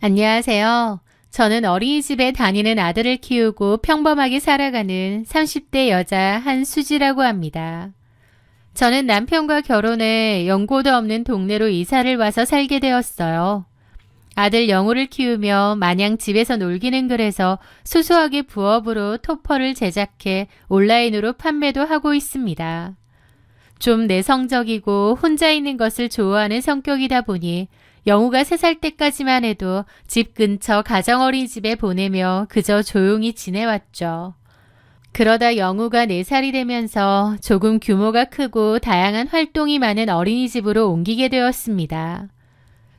안녕하세요. 저는 어린이집에 다니는 아들을 키우고 평범하게 살아가는 30대 여자 한수지라고 합니다. 저는 남편과 결혼해 연고도 없는 동네로 이사를 와서 살게 되었어요. 아들 영우를 키우며 마냥 집에서 놀기는 그래서 소소하게 부업으로 토퍼를 제작해 온라인으로 판매도 하고 있습니다. 좀 내성적이고 혼자 있는 것을 좋아하는 성격이다 보니 영우가 3살 때까지만 해도 집 근처 가정어린이집에 보내며 그저 조용히 지내왔죠. 그러다 영우가 4살이 되면서 조금 규모가 크고 다양한 활동이 많은 어린이집으로 옮기게 되었습니다.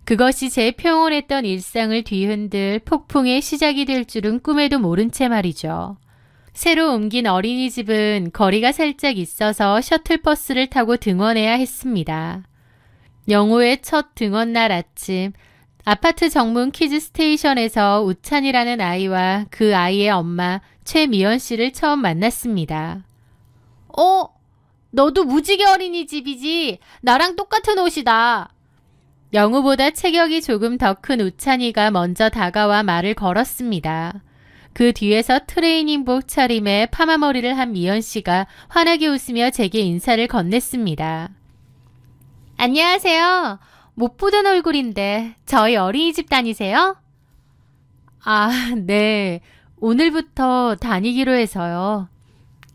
그것이 제 평온했던 일상을 뒤흔들 폭풍의 시작이 될 줄은 꿈에도 모른 채 말이죠. 새로 옮긴 어린이집은 거리가 살짝 있어서 셔틀버스를 타고 등원해야 했습니다. 영우의 첫 등원날 아침, 아파트 정문 키즈 스테이션에서 우찬이라는 아이와 그 아이의 엄마 최미연 씨를 처음 만났습니다. 너도 무지개 어린이집이지? 나랑 똑같은 옷이다. 영우보다 체격이 조금 더 큰 우찬이가 먼저 다가와 말을 걸었습니다. 그 뒤에서 트레이닝복 차림에 파마머리를 한 미연 씨가 환하게 웃으며 제게 인사를 건넸습니다. 안녕하세요. 못 보던 얼굴인데 저희 어린이집 다니세요? 네. 오늘부터 다니기로 해서요.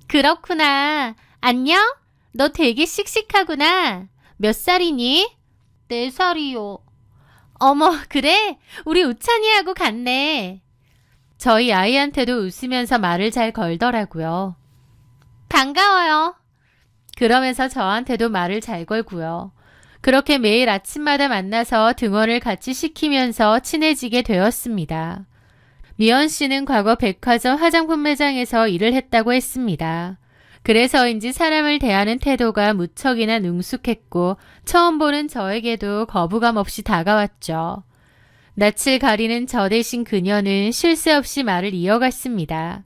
그렇구나. 안녕? 너 되게 씩씩하구나. 몇 살이니? 4살이요. 어머, 그래? 우리 우찬이하고 같네. 저희 아이한테도 웃으면서 말을 잘 걸더라고요. 반가워요. 그러면서 저한테도 말을 잘 걸고요. 그렇게 매일 아침마다 만나서 등원을 같이 시키면서 친해지게 되었습니다. 미연 씨는 과거 백화점 화장품 매장에서 일을 했다고 했습니다. 그래서인지 사람을 대하는 태도가 무척이나 능숙했고 처음 보는 저에게도 거부감 없이 다가왔죠. 낯을 가리는 저 대신 그녀는 쉴 새 없이 말을 이어갔습니다.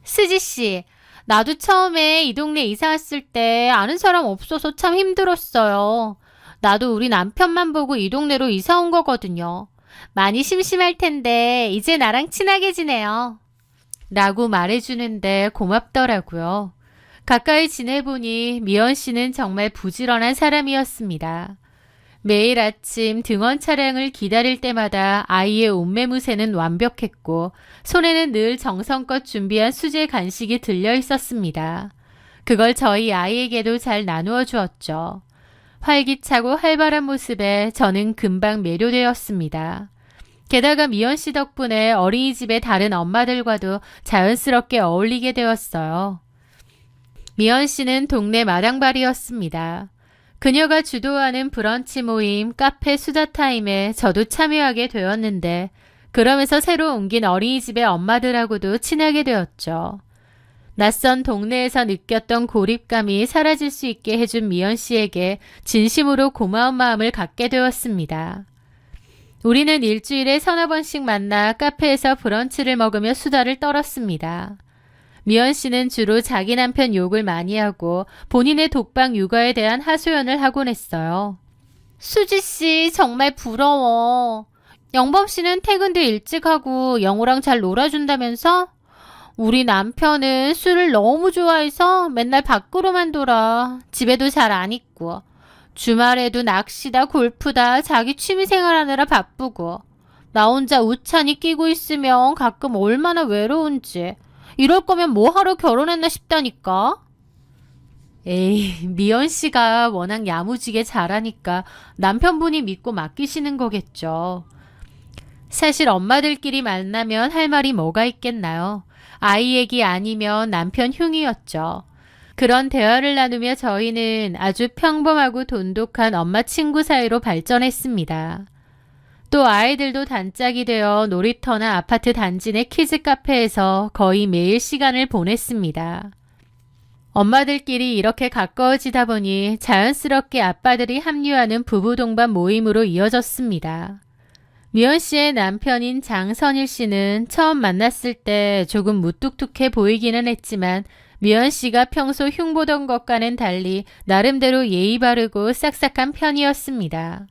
수지씨, 나도 처음에 이 동네 이사 왔을 때 아는 사람 없어서 참 힘들었어요. 나도 우리 남편만 보고 이 동네로 이사 온 거거든요. 많이 심심할 텐데 이제 나랑 친하게 지내요. 라고 말해주는데 고맙더라고요. 가까이 지내보니 미연 씨는 정말 부지런한 사람이었습니다. 매일 아침 등원 차량을 기다릴 때마다 아이의 옷매무새는 완벽했고 손에는 늘 정성껏 준비한 수제 간식이 들려 있었습니다. 그걸 저희 아이에게도 잘 나누어 주었죠. 활기차고 활발한 모습에 저는 금방 매료되었습니다. 게다가 미연 씨 덕분에 어린이집의 다른 엄마들과도 자연스럽게 어울리게 되었어요. 미연 씨는 동네 마당발이었습니다. 그녀가 주도하는 브런치 모임, 카페 수다타임에 저도 참여하게 되었는데 그러면서 새로 옮긴 어린이집의 엄마들하고도 친하게 되었죠. 낯선 동네에서 느꼈던 고립감이 사라질 수 있게 해준 미연 씨에게 진심으로 고마운 마음을 갖게 되었습니다. 우리는 일주일에 3-4번씩 만나 카페에서 브런치를 먹으며 수다를 떨었습니다. 미연 씨는 주로 자기 남편 욕을 많이 하고 본인의 독방 육아에 대한 하소연을 하곤 했어요. 수지 씨 정말 부러워. 영범 씨는 퇴근도 일찍 하고 영우랑 잘 놀아준다면서? 우리 남편은 술을 너무 좋아해서 맨날 밖으로만 돌아. 집에도 잘 안 있고. 주말에도 낚시다 골프다 자기 취미생활하느라 바쁘고. 나 혼자 우찬이 끼고 있으면 가끔 얼마나 외로운지. 이럴 거면 뭐 하러 결혼했나 싶다니까. 에이, 미연 씨가 워낙 야무지게 잘하니까 남편분이 믿고 맡기시는 거겠죠. 사실 엄마들끼리 만나면 할 말이 뭐가 있겠나요? 아이 얘기 아니면 남편 흉이었죠. 그런 대화를 나누며 저희는 아주 평범하고 돈독한 엄마 친구 사이로 발전했습니다. 또 아이들도 단짝이 되어 놀이터나 아파트 단지 내 키즈 카페에서 거의 매일 시간을 보냈습니다. 엄마들끼리 이렇게 가까워지다 보니 자연스럽게 아빠들이 합류하는 부부 동반 모임으로 이어졌습니다. 미연 씨의 남편인 장선일 씨는 처음 만났을 때 조금 무뚝뚝해 보이기는 했지만 미연 씨가 평소 흉보던 것과는 달리 나름대로 예의 바르고 싹싹한 편이었습니다.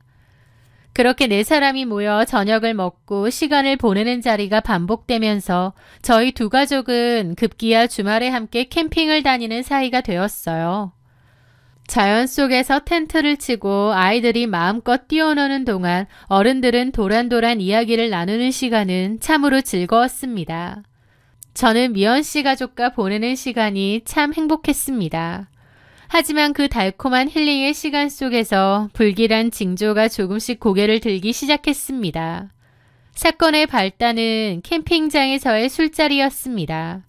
그렇게 네 사람이 모여 저녁을 먹고 시간을 보내는 자리가 반복되면서 저희 두 가족은 급기야 주말에 함께 캠핑을 다니는 사이가 되었어요. 자연 속에서 텐트를 치고 아이들이 마음껏 뛰어노는 동안 어른들은 도란도란 이야기를 나누는 시간은 참으로 즐거웠습니다. 저는 미연 씨 가족과 보내는 시간이 참 행복했습니다. 하지만 그 달콤한 힐링의 시간 속에서 불길한 징조가 조금씩 고개를 들기 시작했습니다. 사건의 발단은 캠핑장에서의 술자리였습니다.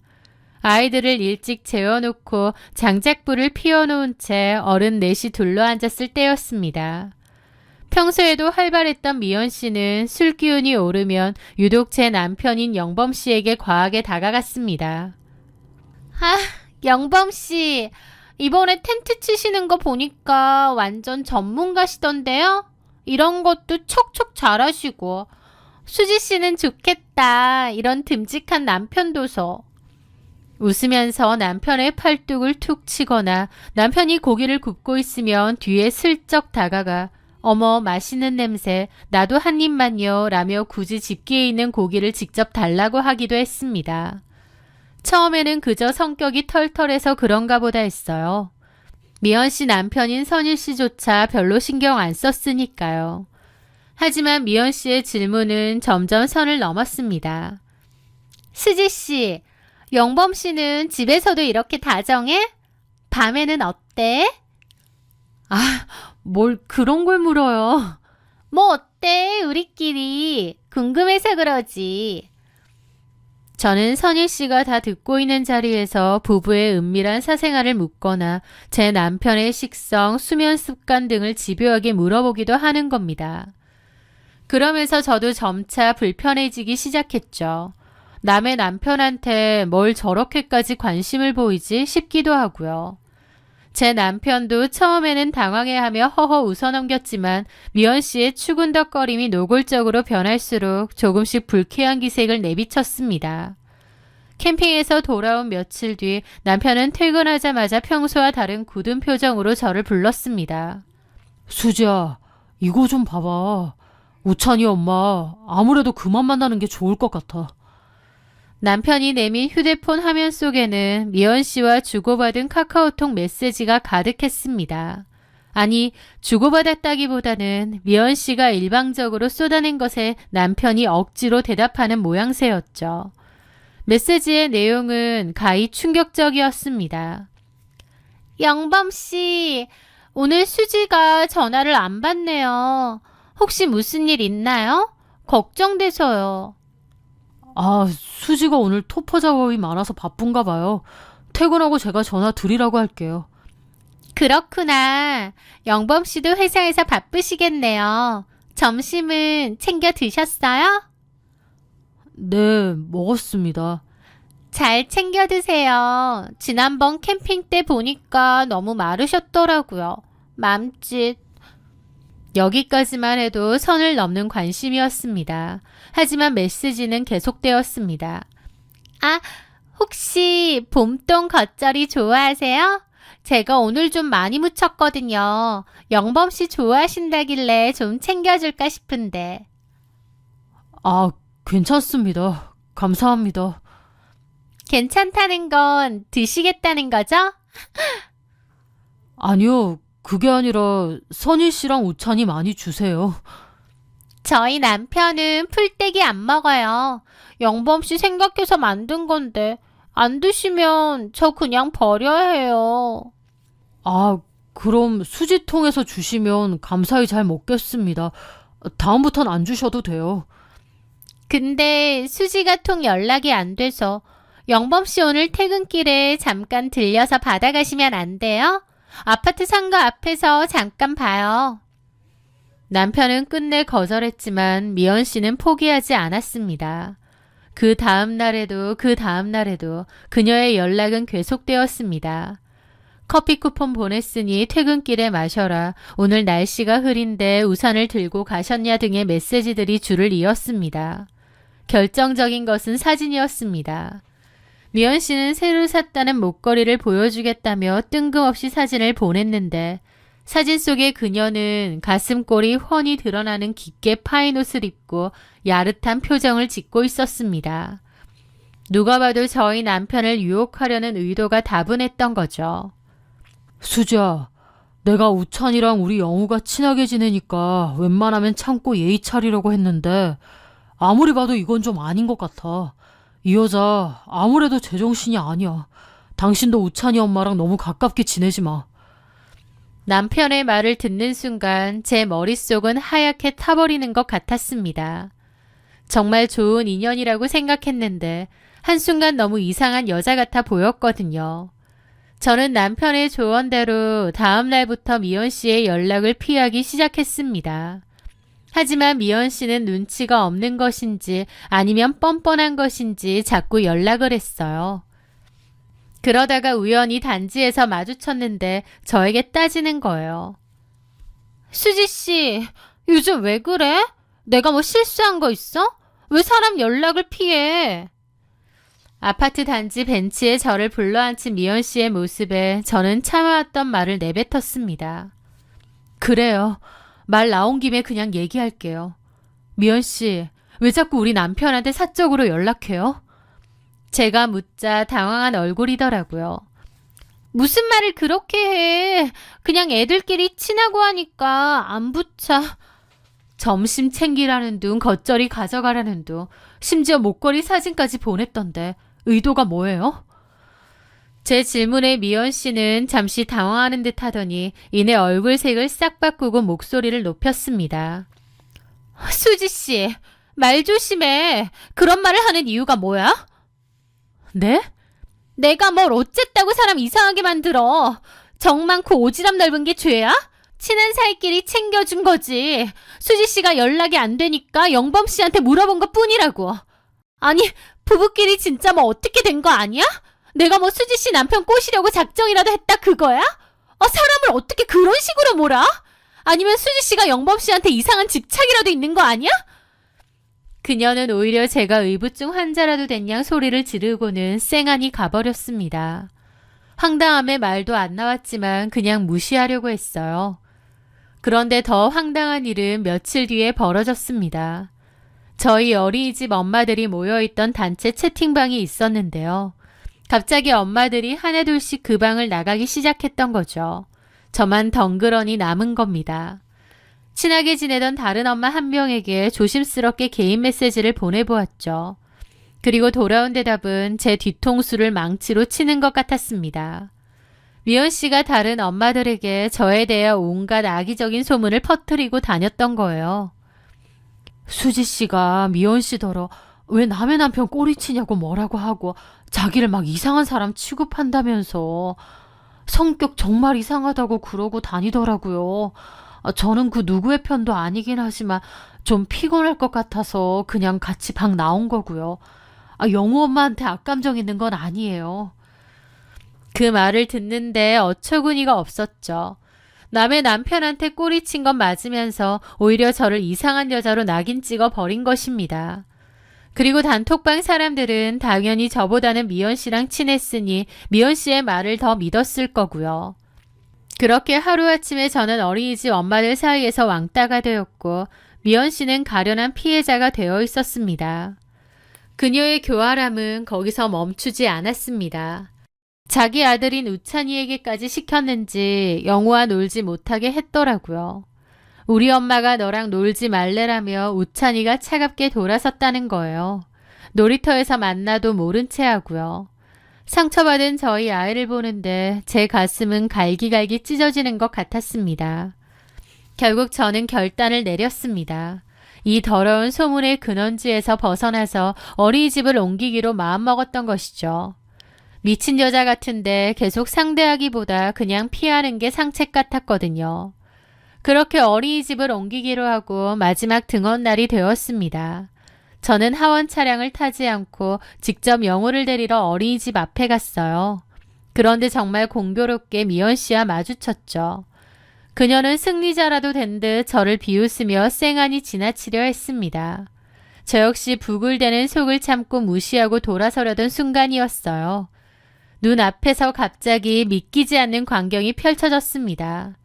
아이들을 일찍 재워놓고 장작불을 피워놓은 채 어른 넷이 둘러앉았을 때였습니다. 평소에도 활발했던 미연 씨는 술 기운이 오르면 유독 제 남편인 영범 씨에게 과하게 다가갔습니다. 아, 영범 씨, 이번에 텐트 치시는 거 보니까 완전 전문가시던데요? 이런 것도 척척 잘하시고. 수지 씨는 좋겠다. 이런 듬직한 남편 둬서. 웃으면서 남편의 팔뚝을 툭 치거나 남편이 고기를 굽고 있으면 뒤에 슬쩍 다가가 어머 맛있는 냄새 나도 한 입만요 라며 굳이 집기에 있는 고기를 직접 달라고 하기도 했습니다. 처음에는 그저 성격이 털털해서 그런가 보다 했어요. 미연 씨 남편인 선일 씨조차 별로 신경 안 썼으니까요. 하지만 미연 씨의 질문은 점점 선을 넘었습니다. 수지 씨, 영범 씨는 집에서도 이렇게 다정해? 밤에는 어때? 아, 뭘 그런 걸 물어요. 뭐 어때? 우리끼리. 궁금해서 그러지. 저는 선일 씨가 다 듣고 있는 자리에서 부부의 은밀한 사생활을 묻거나 제 남편의 식성, 수면 습관 등을 집요하게 물어보기도 하는 겁니다. 그러면서 저도 점차 불편해지기 시작했죠. 남의 남편한테 뭘 저렇게까지 관심을 보이지 싶기도 하고요. 제 남편도 처음에는 당황해하며 허허 웃어넘겼지만 미연 씨의 추근덕거림이 노골적으로 변할수록 조금씩 불쾌한 기색을 내비쳤습니다. 캠핑에서 돌아온 며칠 뒤 남편은 퇴근하자마자 평소와 다른 굳은 표정으로 저를 불렀습니다. 수지야, 이거 좀 봐봐. 우찬이 엄마 아무래도 그만 만나는 게 좋을 것 같아. 남편이 내민 휴대폰 화면 속에는 미연 씨와 주고받은 카카오톡 메시지가 가득했습니다. 아니, 주고받았다기보다는 미연 씨가 일방적으로 쏟아낸 것에 남편이 억지로 대답하는 모양새였죠. 메시지의 내용은 가히 충격적이었습니다. 영범 씨, 오늘 수지가 전화를 안 받네요. 혹시 무슨 일 있나요? 걱정돼서요. 아, 수지가 오늘 토퍼 작업이 많아서 바쁜가 봐요. 퇴근하고 제가 전화 드리라고 할게요. 그렇구나. 영범 씨도 회사에서 바쁘시겠네요. 점심은 챙겨 드셨어요? 네, 먹었습니다. 잘 챙겨 드세요. 지난번 캠핑 때 보니까 너무 마르셨더라고요. 맘짓. 여기까지만 해도 선을 넘는 관심이었습니다. 하지만 메시지는 계속되었습니다. 아, 혹시 봄동 겉절이 좋아하세요? 제가 오늘 좀 많이 묻혔거든요. 영범 씨 좋아하신다길래 좀 챙겨줄까 싶은데. 아, 괜찮습니다. 감사합니다. 괜찮다는 건 드시겠다는 거죠? 아니요. 그게 아니라 선일 씨랑 우찬이 많이 주세요. 저희 남편은 풀떼기 안 먹어요. 영범 씨 생각해서 만든 건데 안 드시면 저 그냥 버려야 해요. 아, 그럼 수지통에서 주시면 감사히 잘 먹겠습니다. 다음부턴 안 주셔도 돼요. 근데 수지가 통 연락이 안 돼서 영범 씨 오늘 퇴근길에 잠깐 들려서 받아가시면 안 돼요? 아파트 상가 앞에서 잠깐 봐요. 남편은 끝내 거절했지만 미연 씨는 포기하지 않았습니다. 그 다음 날에도 그녀의 연락은 계속되었습니다. 커피 쿠폰 보냈으니 퇴근길에 마셔라. 오늘 날씨가 흐린데 우산을 들고 가셨냐 등의 메시지들이 줄을 이었습니다. 결정적인 것은 사진이었습니다. 미연 씨는 새로 샀다는 목걸이를 보여주겠다며 뜬금없이 사진을 보냈는데 사진 속의 그녀는 가슴골이 훤히 드러나는 깊게 파인 옷을 입고 야릇한 표정을 짓고 있었습니다. 누가 봐도 저희 남편을 유혹하려는 의도가 다분했던 거죠. 수지야, 내가 우찬이랑 우리 영우가 친하게 지내니까 웬만하면 참고 예의 차리려고 했는데 아무리 봐도 이건 좀 아닌 것 같아. 이 여자 아무래도 제정신이 아니야. 당신도 우찬이 엄마랑 너무 가깝게 지내지 마. 남편의 말을 듣는 순간 제 머릿속은 하얗게 타버리는 것 같았습니다. 정말 좋은 인연이라고 생각했는데 한순간 너무 이상한 여자 같아 보였거든요. 저는 남편의 조언대로 다음 날부터 미연 씨의 연락을 피하기 시작했습니다. 하지만 미연 씨는 눈치가 없는 것인지 아니면 뻔뻔한 것인지 자꾸 연락을 했어요. 그러다가 우연히 단지에서 마주쳤는데 저에게 따지는 거예요. 수지 씨, 요즘 왜 그래? 내가 뭐 실수한 거 있어? 왜 사람 연락을 피해? 아파트 단지 벤치에 저를 불러앉힌 미연 씨의 모습에 저는 참아왔던 말을 내뱉었습니다. 그래요. 말 나온 김에 그냥 얘기할게요. 미연 씨, 왜 자꾸 우리 남편한테 사적으로 연락해요? 제가 묻자 당황한 얼굴이더라고요. 무슨 말을 그렇게 해. 그냥 애들끼리 친하고 하니까 안 붙여. 점심 챙기라는 둥, 겉절이 가져가라는 둥, 심지어 목걸이 사진까지 보냈던데 의도가 뭐예요? 제 질문에 미연 씨는 잠시 당황하는 듯 하더니 이내 얼굴색을 싹 바꾸고 목소리를 높였습니다. 수지 씨, 말 조심해. 그런 말을 하는 이유가 뭐야? 네? 내가 뭘 어쨌다고 사람 이상하게 만들어. 정 많고 오지랖 넓은 게 죄야? 친한 사이끼리 챙겨준 거지. 수지 씨가 연락이 안 되니까 영범 씨한테 물어본 것 뿐이라고. 아니, 부부끼리 진짜 뭐 어떻게 된 거 아니야? 내가 뭐 수지 씨 남편 꼬시려고 작정이라도 했다 그거야? 사람을 어떻게 그런 식으로 몰아? 아니면 수지 씨가 영범 씨한테 이상한 집착이라도 있는 거 아니야? 그녀는 오히려 제가 의부증 환자라도 된 양 소리를 지르고는 쌩하니 가버렸습니다. 황당함에 말도 안 나왔지만 그냥 무시하려고 했어요. 그런데 더 황당한 일은 며칠 뒤에 벌어졌습니다. 저희 어린이집 엄마들이 모여있던 단체 채팅방이 있었는데요. 갑자기 엄마들이 하나둘씩 그 방을 나가기 시작했던 거죠. 저만 덩그러니 남은 겁니다. 친하게 지내던 다른 엄마 한 명에게 조심스럽게 개인 메시지를 보내보았죠. 그리고 돌아온 대답은 제 뒤통수를 망치로 치는 것 같았습니다. 미연 씨가 다른 엄마들에게 저에 대해 온갖 악의적인 소문을 퍼뜨리고 다녔던 거예요. 수지 씨가 미연 씨더러 왜 남의 남편 꼬리치냐고 뭐라고 하고 자기를 막 이상한 사람 취급한다면서 성격 정말 이상하다고 그러고 다니더라고요. 저는 그 누구의 편도 아니긴 하지만 좀 피곤할 것 같아서 그냥 같이 방 나온 거고요. 영우 엄마한테 악감정 있는 건 아니에요. 그 말을 듣는데 어처구니가 없었죠. 남의 남편한테 꼬리친 건 맞으면서 오히려 저를 이상한 여자로 낙인 찍어 버린 것입니다. 그리고 단톡방 사람들은 당연히 저보다는 미연 씨랑 친했으니 미연 씨의 말을 더 믿었을 거고요. 그렇게 하루아침에 저는 어린이집 엄마들 사이에서 왕따가 되었고 미연 씨는 가련한 피해자가 되어 있었습니다. 그녀의 교활함은 거기서 멈추지 않았습니다. 자기 아들인 우찬이에게까지 시켰는지 영우와 놀지 못하게 했더라고요. 우리 엄마가 너랑 놀지 말래라며 우찬이가 차갑게 돌아섰다는 거예요. 놀이터에서 만나도 모른 채 하고요. 상처받은 저희 아이를 보는데 제 가슴은 갈기갈기 찢어지는 것 같았습니다. 결국 저는 결단을 내렸습니다. 이 더러운 소문의 근원지에서 벗어나서 어린이집을 옮기기로 마음먹었던 것이죠. 미친 여자 같은데 계속 상대하기보다 그냥 피하는 게 상책 같았거든요. 그렇게 어린이집을 옮기기로 하고 마지막 등원 날이 되었습니다. 저는 하원 차량을 타지 않고 직접 영우를 데리러 어린이집 앞에 갔어요. 그런데 정말 공교롭게 미연 씨와 마주쳤죠. 그녀는 승리자라도 된 듯 저를 비웃으며 쌩하니 지나치려 했습니다. 저 역시 부글대는 속을 참고 무시하고 돌아서려던 순간이었어요. 눈앞에서 갑자기 믿기지 않는 광경이 펼쳐졌습니다.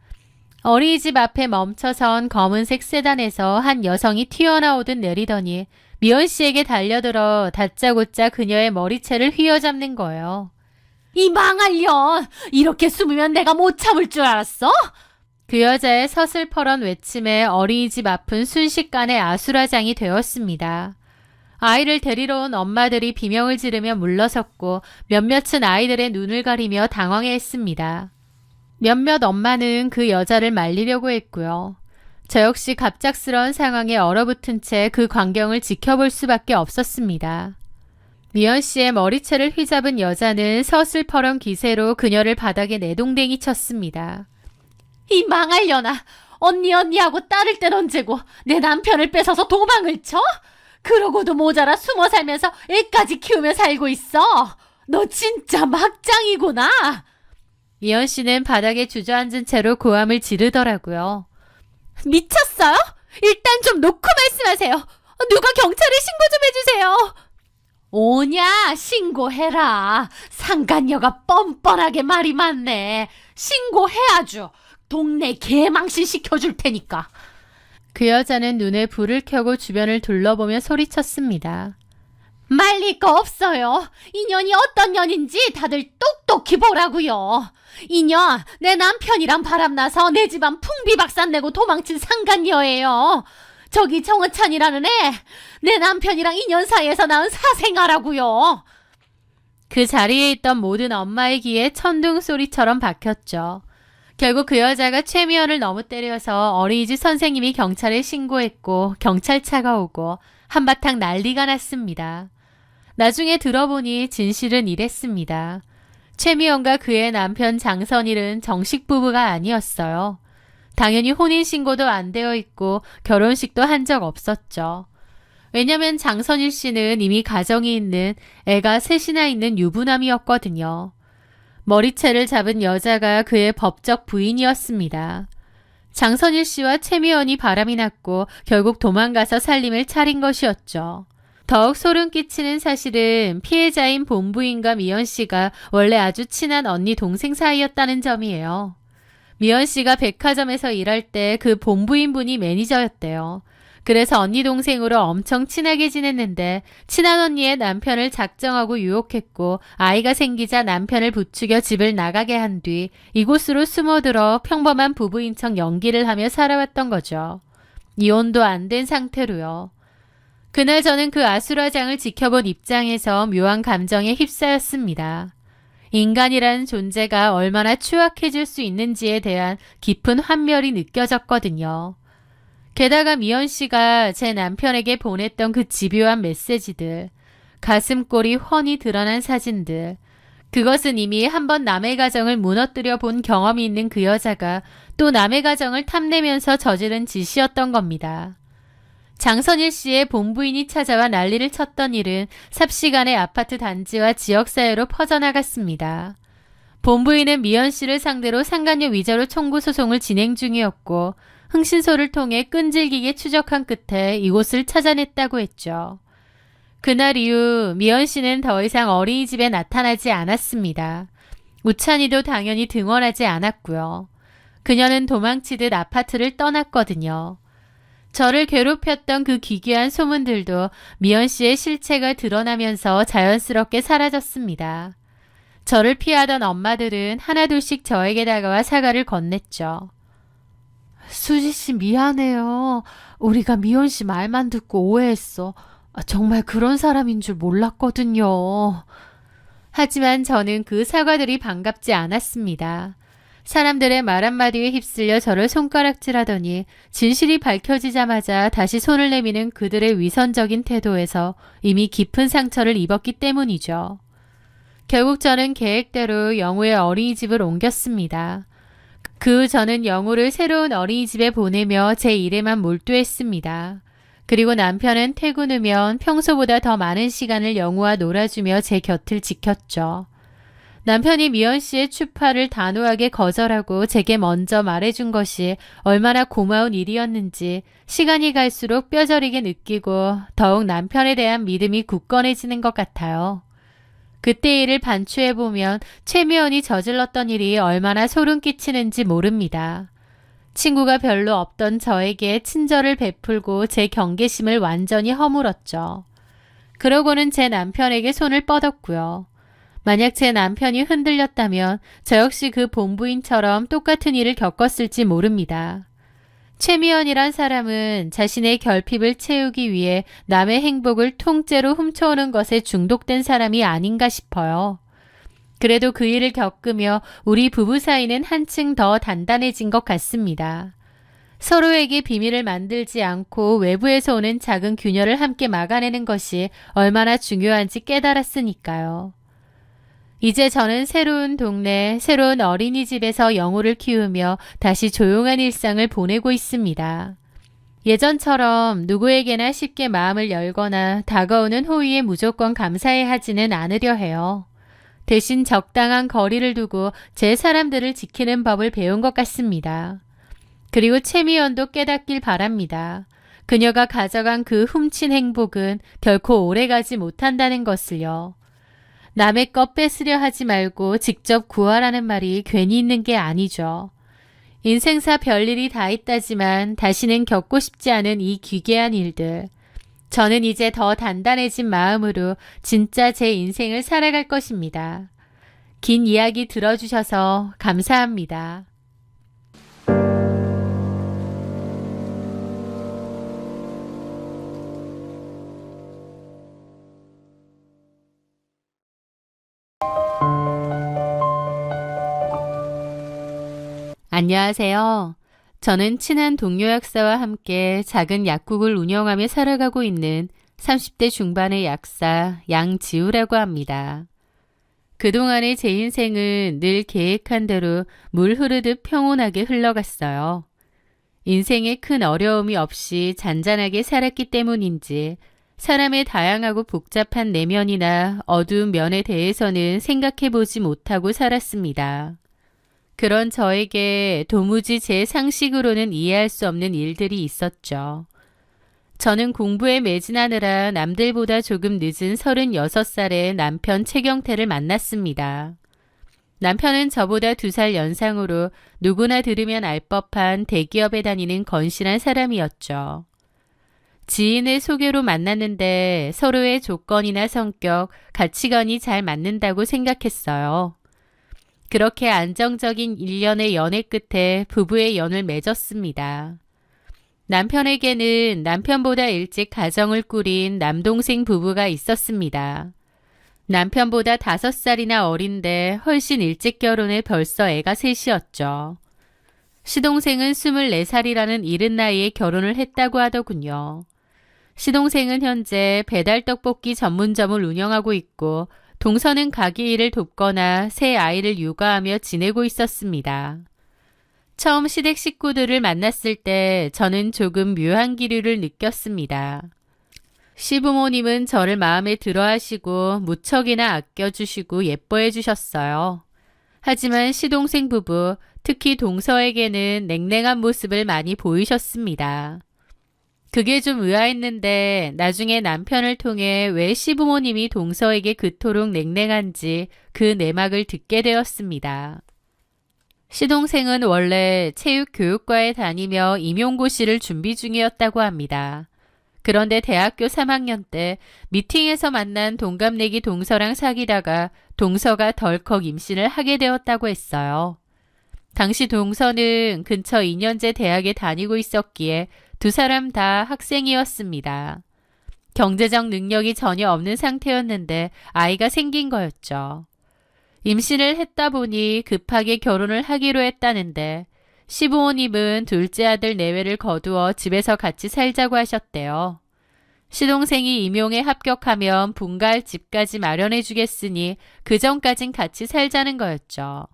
어린이집 앞에 멈춰선 검은색 세단에서 한 여성이 튀어나오듯 내리더니 미연 씨에게 달려들어 다짜고짜 그녀의 머리채를 휘어잡는 거예요. 이 망할 년! 이렇게 숨으면 내가 못 참을 줄 알았어? 그 여자의 서슬퍼런 외침에 어린이집 앞은 순식간에 아수라장이 되었습니다. 아이를 데리러 온 엄마들이 비명을 지르며 물러섰고 몇몇은 아이들의 눈을 가리며 당황해했습니다. 몇몇 엄마는 그 여자를 말리려고 했고요. 저 역시 갑작스러운 상황에 얼어붙은 채 그 광경을 지켜볼 수밖에 없었습니다. 미연 씨의 머리채를 휘잡은 여자는 서슬퍼런 기세로 그녀를 바닥에 내동댕이 쳤습니다. 이 망할려나! 언니하고 딸을 땐 언제고 내 남편을 뺏어서 도망을 쳐? 그러고도 모자라 숨어 살면서 애까지 키우며 살고 있어! 너 진짜 막장이구나! 미연 씨는 바닥에 주저앉은 채로 고함을 지르더라고요. 미쳤어요? 일단 좀 놓고 말씀하세요. 누가 경찰에 신고 좀 해주세요. 오냐, 신고해라. 상간녀가 뻔뻔하게 말이 많네. 신고해야죠. 동네 개망신 시켜줄 테니까. 그 여자는 눈에 불을 켜고 주변을 둘러보며 소리쳤습니다. 말릴 거 없어요. 이 년이 어떤 년인지 다들 똑똑히 보라고요. 이 년 내 남편이랑 바람나서 내 집안 풍비박산 내고 도망친 상간녀예요. 저기 정은찬이라는 애, 내 남편이랑 2년 사이에서 낳은 사생아라고요. 그 자리에 있던 모든 엄마의 귀에 천둥 소리처럼 박혔죠. 결국 그 여자가 최미연을 너무 때려서 어린이집 선생님이 경찰에 신고했고 경찰차가 오고 한바탕 난리가 났습니다. 나중에 들어보니 진실은 이랬습니다. 최미연과 그의 남편 장선일은 정식 부부가 아니었어요. 당연히 혼인신고도 안 되어 있고 결혼식도 한 적 없었죠. 왜냐면 장선일 씨는 이미 가정이 있는 애가 셋이나 있는 유부남이었거든요. 머리채를 잡은 여자가 그의 법적 부인이었습니다. 장선일 씨와 최미연이 바람이 났고 결국 도망가서 살림을 차린 것이었죠. 더욱 소름 끼치는 사실은 피해자인 본부인과 미연 씨가 원래 아주 친한 언니 동생 사이였다는 점이에요. 미연 씨가 백화점에서 일할 때 그 본부인분이 매니저였대요. 그래서 언니 동생으로 엄청 친하게 지냈는데 친한 언니의 남편을 작정하고 유혹했고 아이가 생기자 남편을 부추겨 집을 나가게 한 뒤 이곳으로 숨어들어 평범한 부부인 척 연기를 하며 살아왔던 거죠. 이혼도 안 된 상태로요. 그날 저는 그 아수라장을 지켜본 입장에서 묘한 감정에 휩싸였습니다. 인간이라는 존재가 얼마나 추악해질 수 있는지에 대한 깊은 환멸이 느껴졌거든요. 게다가 미연 씨가 제 남편에게 보냈던 그 집요한 메시지들, 가슴골이 훤히 드러난 사진들, 그것은 이미 한번 남의 가정을 무너뜨려 본 경험이 있는 그 여자가 또 남의 가정을 탐내면서 저지른 짓이었던 겁니다. 장선일 씨의 본부인이 찾아와 난리를 쳤던 일은 삽시간에 아파트 단지와 지역사회로 퍼져나갔습니다. 본부인은 미연 씨를 상대로 상간녀 위자료 청구 소송을 진행 중이었고 흥신소를 통해 끈질기게 추적한 끝에 이곳을 찾아냈다고 했죠. 그날 이후 미연 씨는 더 이상 어린이집에 나타나지 않았습니다. 우찬이도 당연히 등원하지 않았고요. 그녀는 도망치듯 아파트를 떠났거든요. 저를 괴롭혔던 그 기괴한 소문들도 미연 씨의 실체가 드러나면서 자연스럽게 사라졌습니다. 저를 피하던 엄마들은 하나둘씩 저에게 다가와 사과를 건넸죠. 수지 씨 미안해요. 우리가 미연 씨 말만 듣고 오해했어. 정말 그런 사람인 줄 몰랐거든요. 하지만 저는 그 사과들이 반갑지 않았습니다. 사람들의 말 한마디에 휩쓸려 저를 손가락질하더니 진실이 밝혀지자마자 다시 손을 내미는 그들의 위선적인 태도에서 이미 깊은 상처를 입었기 때문이죠. 결국 저는 계획대로 영우의 어린이집을 옮겼습니다. 그 후 저는 영우를 새로운 어린이집에 보내며 제 일에만 몰두했습니다. 그리고 남편은 퇴근 후면 평소보다 더 많은 시간을 영우와 놀아주며 제 곁을 지켰죠. 남편이 미연 씨의 추파를 단호하게 거절하고 제게 먼저 말해준 것이 얼마나 고마운 일이었는지 시간이 갈수록 뼈저리게 느끼고 더욱 남편에 대한 믿음이 굳건해지는 것 같아요. 그때 일을 반추해보면 최미연이 저질렀던 일이 얼마나 소름 끼치는지 모릅니다. 친구가 별로 없던 저에게 친절을 베풀고 제 경계심을 완전히 허물었죠. 그러고는 제 남편에게 손을 뻗었고요. 만약 제 남편이 흔들렸다면 저 역시 그 본부인처럼 똑같은 일을 겪었을지 모릅니다. 최미연이란 사람은 자신의 결핍을 채우기 위해 남의 행복을 통째로 훔쳐오는 것에 중독된 사람이 아닌가 싶어요. 그래도 그 일을 겪으며 우리 부부 사이는 한층 더 단단해진 것 같습니다. 서로에게 비밀을 만들지 않고 외부에서 오는 작은 균열을 함께 막아내는 것이 얼마나 중요한지 깨달았으니까요. 이제 저는 새로운 동네, 새로운 어린이집에서 영호를 키우며 다시 조용한 일상을 보내고 있습니다. 예전처럼 누구에게나 쉽게 마음을 열거나 다가오는 호의에 무조건 감사해 하지는 않으려 해요. 대신 적당한 거리를 두고 제 사람들을 지키는 법을 배운 것 같습니다. 그리고 최미연도 깨닫길 바랍니다. 그녀가 가져간 그 훔친 행복은 결코 오래가지 못한다는 것을요. 남의 것 뺏으려 하지 말고 직접 구하라는 말이 괜히 있는 게 아니죠. 인생사 별일이 다 있다지만 다시는 겪고 싶지 않은 이 기괴한 일들. 저는 이제 더 단단해진 마음으로 진짜 제 인생을 살아갈 것입니다. 긴 이야기 들어주셔서 감사합니다. 안녕하세요. 저는 친한 동료 약사와 함께 작은 약국을 운영하며 살아가고 있는 30대 중반의 약사 양지우라고 합니다. 그동안의 제 인생은 늘 계획한 대로 물 흐르듯 평온하게 흘러갔어요. 인생에 큰 어려움이 없이 잔잔하게 살았기 때문인지 사람의 다양하고 복잡한 내면이나 어두운 면에 대해서는 생각해보지 못하고 살았습니다. 그런 저에게 도무지 제 상식으로는 이해할 수 없는 일들이 있었죠. 저는 공부에 매진하느라 남들보다 조금 늦은 36살의 남편 최경태를 만났습니다. 남편은 저보다 2살 연상으로 누구나 들으면 알 법한 대기업에 다니는 건실한 사람이었죠. 지인의 소개로 만났는데 서로의 조건이나 성격, 가치관이 잘 맞는다고 생각했어요. 그렇게 안정적인 1년의 연애 끝에 부부의 연을 맺었습니다. 남편에게는 남편보다 일찍 가정을 꾸린 남동생 부부가 있었습니다. 남편보다 5살이나 어린데 훨씬 일찍 결혼해 벌써 애가 셋이었죠. 시동생은 24살이라는 이른 나이에 결혼을 했다고 하더군요. 시동생은 현재 배달 떡볶이 전문점을 운영하고 있고 동서는 가게 일을 돕거나 새 아이를 육아하며 지내고 있었습니다. 처음 시댁 식구들을 만났을 때 저는 조금 묘한 기류를 느꼈습니다. 시부모님은 저를 마음에 들어 하시고 무척이나 아껴주시고 예뻐해 주셨어요. 하지만 시동생 부부, 특히 동서에게는 냉랭한 모습을 많이 보이셨습니다. 그게 좀 의아했는데 나중에 남편을 통해 왜 시부모님이 동서에게 그토록 냉랭한지 그 내막을 듣게 되었습니다. 시동생은 원래 체육교육과에 다니며 임용고시를 준비 중이었다고 합니다. 그런데 대학교 3학년 때 미팅에서 만난 동갑내기 동서랑 사귀다가 동서가 덜컥 임신을 하게 되었다고 했어요. 당시 동서는 근처 2년제 대학에 다니고 있었기에 2사람 다 학생이었습니다. 경제적 능력이 전혀 없는 상태였는데 아이가 생긴 거였죠. 임신을 했다 보니 급하게 결혼을 하기로 했다는데 시부모님은 둘째 아들 내외를 거두어 집에서 같이 살자고 하셨대요. 시동생이 임용에 합격하면 분가할 집까지 마련해 주겠으니 그 전까진 같이 살자는 거였죠.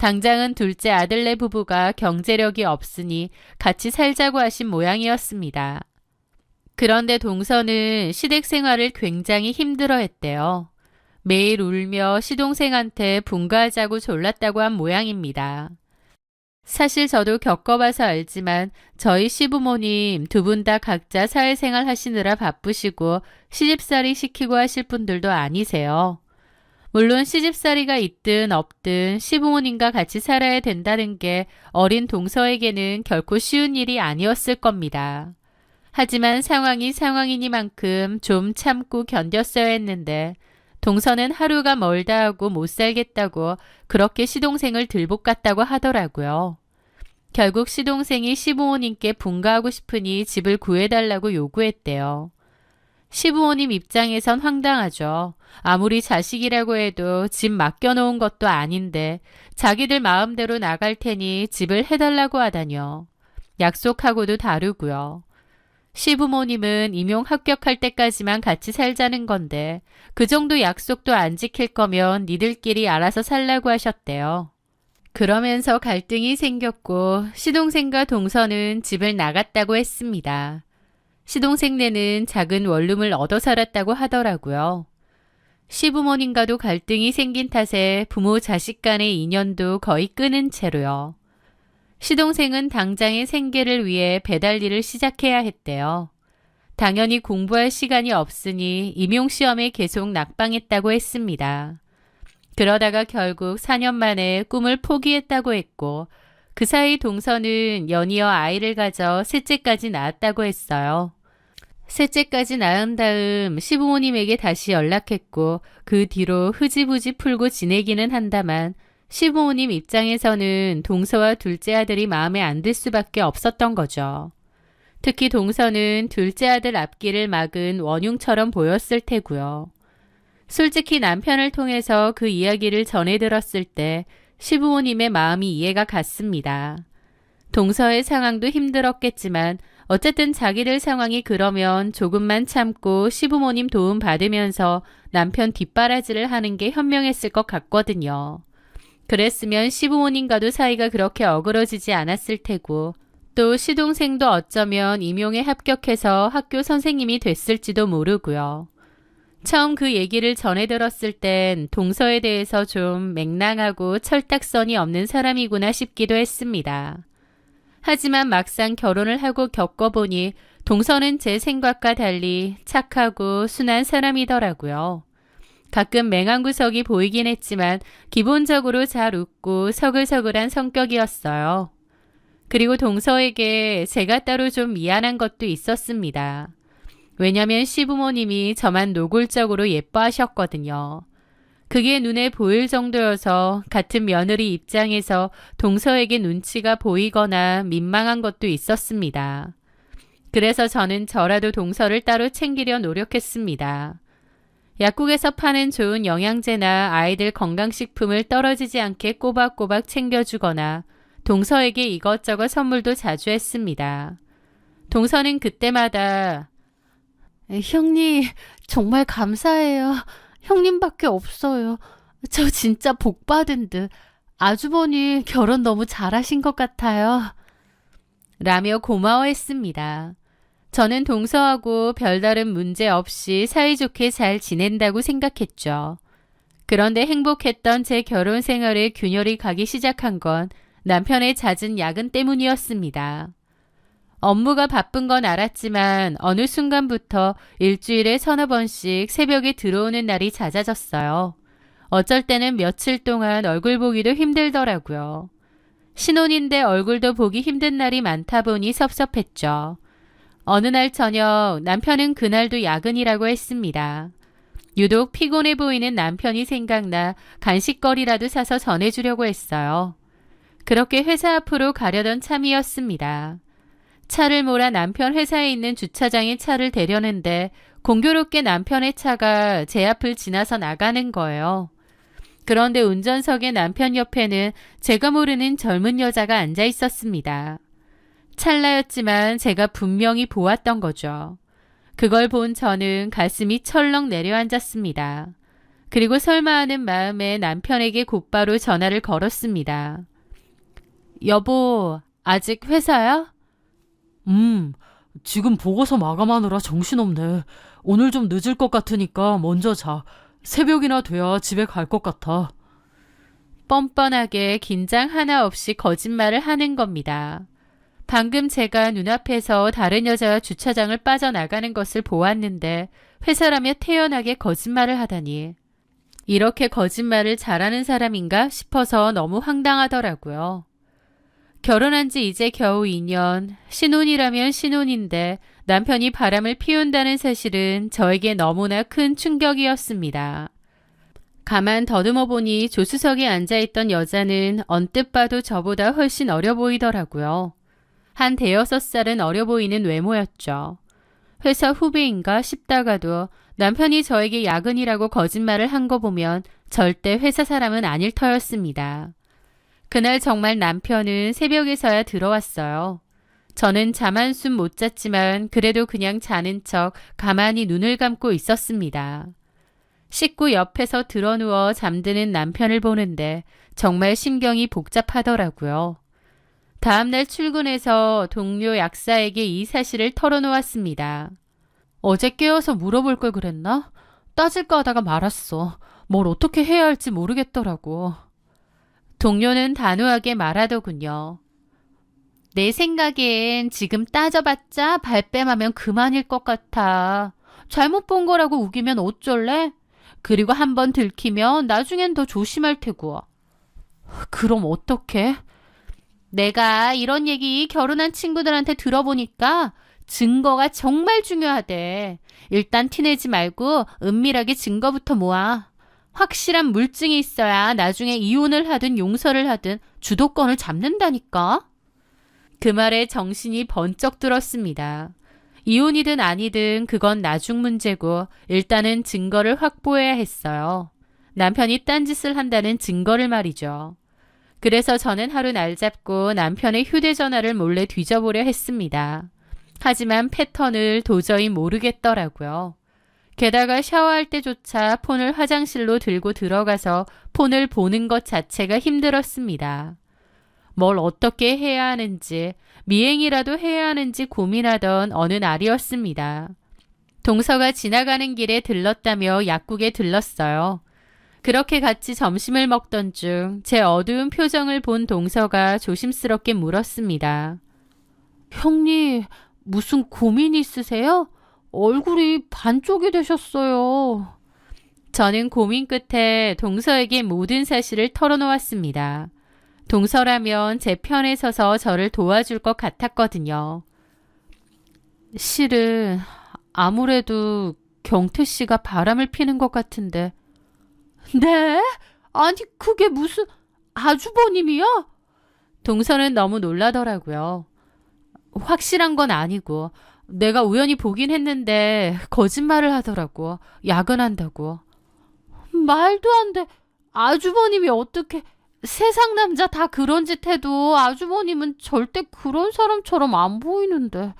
당장은 둘째 아들네 부부가 경제력이 없으니 같이 살자고 하신 모양이었습니다. 그런데 동서는 시댁 생활을 굉장히 힘들어했대요. 매일 울며 시동생한테 분가하자고 졸랐다고 한 모양입니다. 사실 저도 겪어봐서 알지만 저희 시부모님 두 분 다 각자 사회생활 하시느라 바쁘시고 시집살이 시키고 하실 분들도 아니세요. 물론 시집살이가 있든 없든 시부모님과 같이 살아야 된다는 게 어린 동서에게는 결코 쉬운 일이 아니었을 겁니다. 하지만 상황이 상황이니만큼 좀 참고 견뎠어야 했는데 동서는 하루가 멀다 하고 못 살겠다고 그렇게 시동생을 들볶았다고 하더라고요. 결국 시동생이 시부모님께 분가하고 싶으니 집을 구해달라고 요구했대요. 시부모님 입장에선 황당하죠. 아무리 자식이라고 해도 집 맡겨놓은 것도 아닌데 자기들 마음대로 나갈 테니 집을 해달라고 하다뇨. 약속하고도 다르고요. 시부모님은 임용 합격할 때까지만 같이 살자는 건데 그 정도 약속도 안 지킬 거면 니들끼리 알아서 살라고 하셨대요. 그러면서 갈등이 생겼고 시동생과 동서는 집을 나갔다고 했습니다. 시동생네는 작은 원룸을 얻어 살았다고 하더라고요. 시부모님과도 갈등이 생긴 탓에 부모 자식 간의 인연도 거의 끊은 채로요. 시동생은 당장의 생계를 위해 배달 일을 시작해야 했대요. 당연히 공부할 시간이 없으니 임용시험에 계속 낙방했다고 했습니다. 그러다가 결국 4년 만에 꿈을 포기했다고 했고 그 사이 동서는 연이어 아이를 가져 셋째까지 낳았다고 했어요. 셋째까지 낳은 다음 시부모님에게 다시 연락했고 그 뒤로 흐지부지 풀고 지내기는 한다만 시부모님 입장에서는 동서와 둘째 아들이 마음에 안 들 수밖에 없었던 거죠. 특히 동서는 둘째 아들 앞길을 막은 원흉처럼 보였을 테고요. 솔직히 남편을 통해서 그 이야기를 전해 들었을 때 시부모님의 마음이 이해가 갔습니다. 동서의 상황도 힘들었겠지만 어쨌든 자기들 상황이 그러면 조금만 참고 시부모님 도움 받으면서 남편 뒷바라지를 하는 게 현명했을 것 같거든요. 그랬으면 시부모님과도 사이가 그렇게 어그러지지 않았을 테고 또 시동생도 어쩌면 임용에 합격해서 학교 선생님이 됐을지도 모르고요. 처음 그 얘기를 전해 들었을 땐 동서에 대해서 좀 맹랑하고 철딱선이 없는 사람이구나 싶기도 했습니다. 하지만 막상 결혼을 하고 겪어보니 동서는 제 생각과 달리 착하고 순한 사람이더라고요. 가끔 맹한 구석이 보이긴 했지만 기본적으로 잘 웃고 서글서글한 성격이었어요. 그리고 동서에게 제가 따로 좀 미안한 것도 있었습니다. 왜냐면 시부모님이 저만 노골적으로 예뻐하셨거든요. 그게 눈에 보일 정도여서 같은 며느리 입장에서 동서에게 눈치가 보이거나 민망한 것도 있었습니다. 그래서 저는 저라도 동서를 따로 챙기려 노력했습니다. 약국에서 파는 좋은 영양제나 아이들 건강식품을 떨어지지 않게 꼬박꼬박 챙겨주거나 동서에게 이것저것 선물도 자주 했습니다. 동서는 그때마다 형님 정말 감사해요. 형님밖에 없어요. 저 진짜 복 받은 듯. 아주버니 결혼 너무 잘하신 것 같아요. 라며 고마워했습니다. 저는 동서하고 별다른 문제 없이 사이좋게 잘 지낸다고 생각했죠. 그런데 행복했던 제 결혼 생활에 균열이 가기 시작한 건 남편의 잦은 야근 때문이었습니다. 업무가 바쁜 건 알았지만 어느 순간부터 일주일에 서너 번씩 새벽에 들어오는 날이 잦아졌어요. 어쩔 때는 며칠 동안 얼굴 보기도 힘들더라고요. 신혼인데 얼굴도 보기 힘든 날이 많다 보니 섭섭했죠. 어느 날 저녁 남편은 그날도 야근이라고 했습니다. 유독 피곤해 보이는 남편이 생각나 간식거리라도 사서 전해주려고 했어요. 그렇게 회사 앞으로 가려던 참이었습니다. 차를 몰아 남편 회사에 있는 주차장에 차를 대려는데 공교롭게 남편의 차가 제 앞을 지나서 나가는 거예요. 그런데 운전석에 남편 옆에는 제가 모르는 젊은 여자가 앉아 있었습니다. 찰나였지만 제가 분명히 보았던 거죠. 그걸 본 저는 가슴이 철렁 내려앉았습니다. 그리고 설마 하는 마음에 남편에게 곧바로 전화를 걸었습니다. 여보, 아직 회사야? 지금 보고서 마감하느라 정신없네. 오늘 좀 늦을 것 같으니까 먼저 자. 새벽이나 돼야 집에 갈 것 같아. 뻔뻔하게 긴장 하나 없이 거짓말을 하는 겁니다. 방금 제가 눈앞에서 다른 여자와 주차장을 빠져나가는 것을 보았는데 회사라며 태연하게 거짓말을 하다니. 이렇게 거짓말을 잘하는 사람인가 싶어서 너무 황당하더라고요. 결혼한 지 이제 겨우 2년, 신혼이라면 신혼인데 남편이 바람을 피운다는 사실은 저에게 너무나 큰 충격이었습니다. 가만 더듬어 보니 조수석에 앉아있던 여자는 언뜻 봐도 저보다 훨씬 어려 보이더라고요. 한 5살은 어려 보이는 외모였죠. 회사 후배인가 싶다가도 남편이 저에게 야근이라고 거짓말을 한 거 보면 절대 회사 사람은 아닐 터였습니다. 그날 정말 남편은 새벽에서야 들어왔어요. 저는 잠 한숨 못 잤지만 그래도 그냥 자는 척 가만히 눈을 감고 있었습니다. 식구 옆에서 드러누워 잠드는 남편을 보는데 정말 심경이 복잡하더라고요. 다음날 출근해서 동료 약사에게 이 사실을 털어놓았습니다. 어제 깨어서 물어볼 걸 그랬나? 따질까 하다가 말았어. 뭘 어떻게 해야 할지 모르겠더라고. 동료는 단호하게 말하더군요. 내 생각엔 지금 따져봤자 발뺌하면 그만일 것 같아. 잘못 본 거라고 우기면 어쩔래? 그리고 한번 들키면 나중엔 더 조심할 테고. 그럼 어떡해? 내가 이런 얘기 결혼한 친구들한테 들어보니까 증거가 정말 중요하대. 일단 티내지 말고 은밀하게 증거부터 모아. 확실한 물증이 있어야 나중에 이혼을 하든 용서를 하든 주도권을 잡는다니까. 그 말에 정신이 번쩍 들었습니다. 이혼이든 아니든 그건 나중 문제고 일단은 증거를 확보해야 했어요. 남편이 딴짓을 한다는 증거를 말이죠. 그래서 저는 하루 날 잡고 남편의 휴대전화를 몰래 뒤져보려 했습니다. 하지만 패턴을 도저히 모르겠더라고요. 게다가 샤워할 때조차 폰을 화장실로 들고 들어가서 폰을 보는 것 자체가 힘들었습니다. 뭘 어떻게 해야 하는지, 미행이라도 해야 하는지 고민하던 어느 날이었습니다. 동서가 지나가는 길에 들렀다며 약국에 들렀어요. 그렇게 같이 점심을 먹던 중 제 어두운 표정을 본 동서가 조심스럽게 물었습니다. 형님, 무슨 고민 있으세요? 얼굴이 반쪽이 되셨어요. 저는 고민 끝에 동서에게 모든 사실을 털어놓았습니다. 동서라면 제 편에 서서 저를 도와줄 것 같았거든요. 실은 아무래도 경태 씨가 바람을 피는 것 같은데. 네? 아니 그게 무슨 아주버님이요? 동서는 너무 놀라더라고요. 확실한 건 아니고 내가 우연히 보긴 했는데 거짓말을 하더라고. 야근한다고. 말도 안 돼. 아주버님이 어떻게... 세상 남자 다 그런 짓 해도 아주버님은 절대 그런 사람처럼 안 보이는데.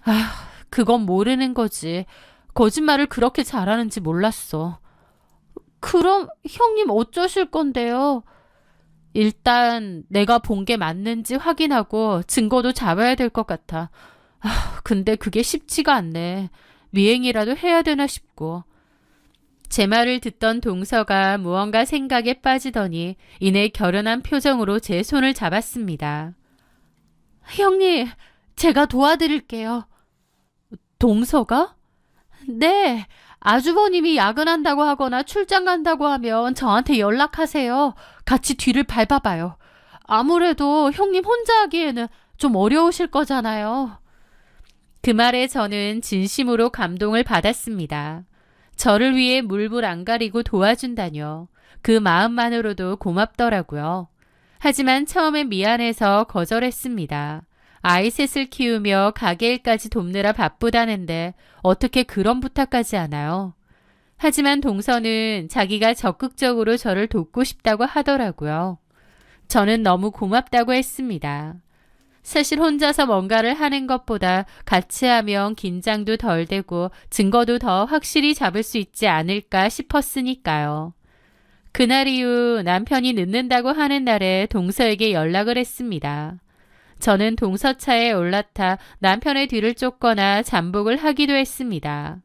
아휴, 그건 모르는 거지. 거짓말을 그렇게 잘하는지 몰랐어. 그럼 형님 어쩌실 건데요? 일단 내가 본 게 맞는지 확인하고 증거도 잡아야 될 것 같아. 근데 그게 쉽지가 않네. 미행이라도 해야 되나 싶고. 제 말을 듣던 동서가 무언가 생각에 빠지더니 이내 결연한 표정으로 제 손을 잡았습니다. 형님, 제가 도와드릴게요. 동서가? 네, 아주버님이 야근한다고 하거나 출장 간다고 하면 저한테 연락하세요. 같이 뒤를 밟아봐요. 아무래도 형님 혼자 하기에는 좀 어려우실 거잖아요. 그 말에 저는 진심으로 감동을 받았습니다. 저를 위해 물불 안 가리고 도와준다뇨. 그 마음만으로도 고맙더라고요. 하지만 처음엔 미안해서 거절했습니다. 아이 셋을 키우며 가게 일까지 돕느라 바쁘다는데 어떻게 그런 부탁까지 하나요? 하지만 동서는 자기가 적극적으로 저를 돕고 싶다고 하더라고요. 저는 너무 고맙다고 했습니다. 사실 혼자서 뭔가를 하는 것보다 같이 하면 긴장도 덜 되고 증거도 더 확실히 잡을 수 있지 않을까 싶었으니까요. 그날 이후 남편이 늦는다고 하는 날에 동서에게 연락을 했습니다. 저는 동서차에 올라타 남편의 뒤를 쫓거나 잠복을 하기도 했습니다.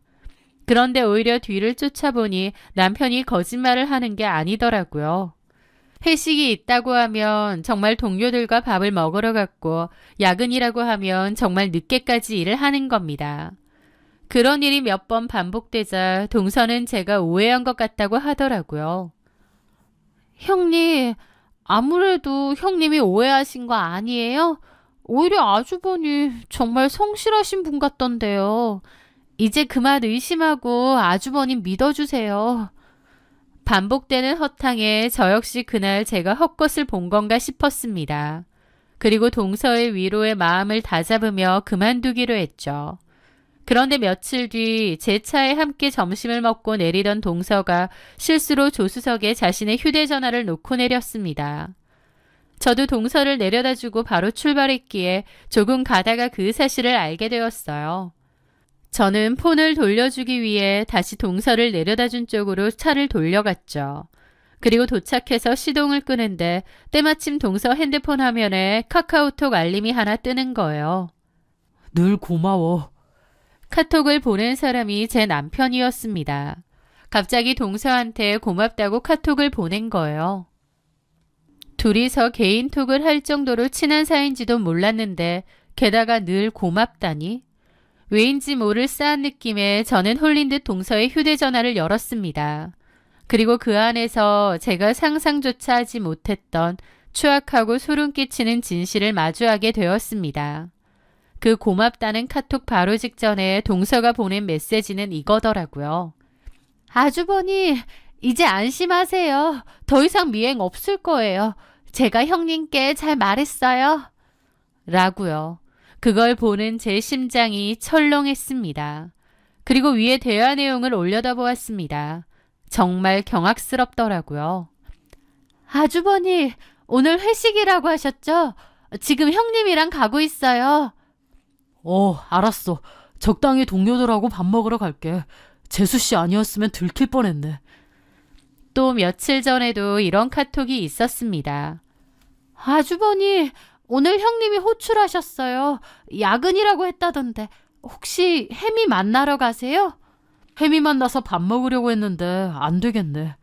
그런데 오히려 뒤를 쫓아보니 남편이 거짓말을 하는 게 아니더라고요. 회식이 있다고 하면 정말 동료들과 밥을 먹으러 갔고 야근이라고 하면 정말 늦게까지 일을 하는 겁니다. 그런 일이 몇 번 반복되자 동서는 제가 오해한 것 같다고 하더라고요. 형님, 아무래도 형님이 오해하신 거 아니에요? 오히려 아주버니 정말 성실하신 분 같던데요. 이제 그만 의심하고 아주버니 믿어주세요. 반복되는 허탕에 저 역시 그날 제가 헛것을 본 건가 싶었습니다. 그리고 동서의 위로의 마음을 다잡으며 그만두기로 했죠. 그런데 며칠 뒤 제 차에 함께 점심을 먹고 내리던 동서가 실수로 조수석에 자신의 휴대전화를 놓고 내렸습니다. 저도 동서를 내려다주고 바로 출발했기에 조금 가다가 그 사실을 알게 되었어요. 저는 폰을 돌려주기 위해 다시 동서를 내려다준 쪽으로 차를 돌려갔죠. 그리고 도착해서 시동을 끄는데 때마침 동서 핸드폰 화면에 카카오톡 알림이 하나 뜨는 거예요. 늘 고마워. 카톡을 보낸 사람이 제 남편이었습니다. 갑자기 동서한테 고맙다고 카톡을 보낸 거예요. 둘이서 개인톡을 할 정도로 친한 사이인지도 몰랐는데 게다가 늘 고맙다니? 왜인지 모를 싸한 느낌에 저는 홀린 듯 동서의 휴대전화를 열었습니다. 그리고 그 안에서 제가 상상조차 하지 못했던 추악하고 소름 끼치는 진실을 마주하게 되었습니다. 그 고맙다는 카톡 바로 직전에 동서가 보낸 메시지는 이거더라고요. 아주버니, 이제 안심하세요. 더 이상 미행 없을 거예요. 제가 형님께 잘 말했어요. 라고요. 그걸 보는 제 심장이 철렁했습니다. 그리고 위에 대화 내용을 올려다보았습니다. 정말 경악스럽더라고요. 아주버니, 오늘 회식이라고 하셨죠? 지금 형님이랑 가고 있어요. 알았어. 적당히 동료들하고 밥 먹으러 갈게. 재수씨 아니었으면 들킬 뻔했네. 또 며칠 전에도 이런 카톡이 있었습니다. 아주버니, 오늘 형님이 호출하셨어요. 야근이라고 했다던데 혹시 혜미 만나러 가세요? 혜미 만나서 밥 먹으려고 했는데 안 되겠네.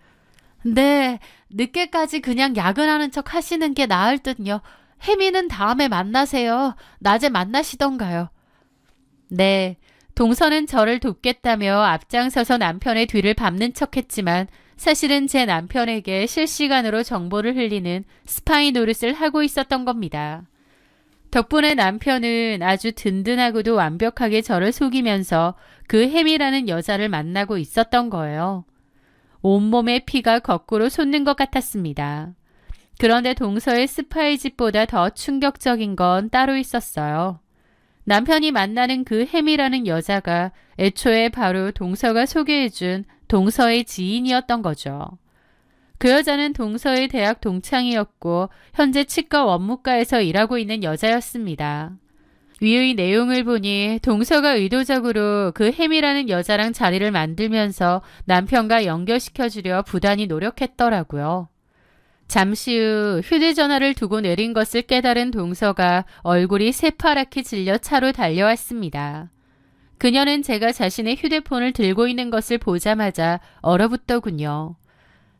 네, 늦게까지 그냥 야근하는 척 하시는 게 나을 듯요. 혜미는 다음에 만나세요. 낮에 만나시던가요. 네, 동서는 저를 돕겠다며 앞장서서 남편의 뒤를 밟는 척했지만 사실은 제 남편에게 실시간으로 정보를 흘리는 스파이 노릇을 하고 있었던 겁니다. 덕분에 남편은 아주 든든하고도 완벽하게 저를 속이면서 그 혜미라는 여자를 만나고 있었던 거예요. 온몸에 피가 거꾸로 솟는 것 같았습니다. 그런데 동서의 스파이 짓보다 더 충격적인 건 따로 있었어요. 남편이 만나는 그 혜미라는 여자가 애초에 바로 동서가 소개해준 동서의 지인이었던 거죠. 그 여자는 동서의 대학 동창이었고 현재 치과 원무과에서 일하고 있는 여자였습니다. 위의 내용을 보니 동서가 의도적으로 그 혜미라는 여자랑 자리를 만들면서 남편과 연결시켜주려 부단히 노력했더라고요. 잠시 후 휴대전화를 두고 내린 것을 깨달은 동서가 얼굴이 새파랗게 질려 차로 달려왔습니다. 그녀는 제가 자신의 휴대폰을 들고 있는 것을 보자마자 얼어붙더군요.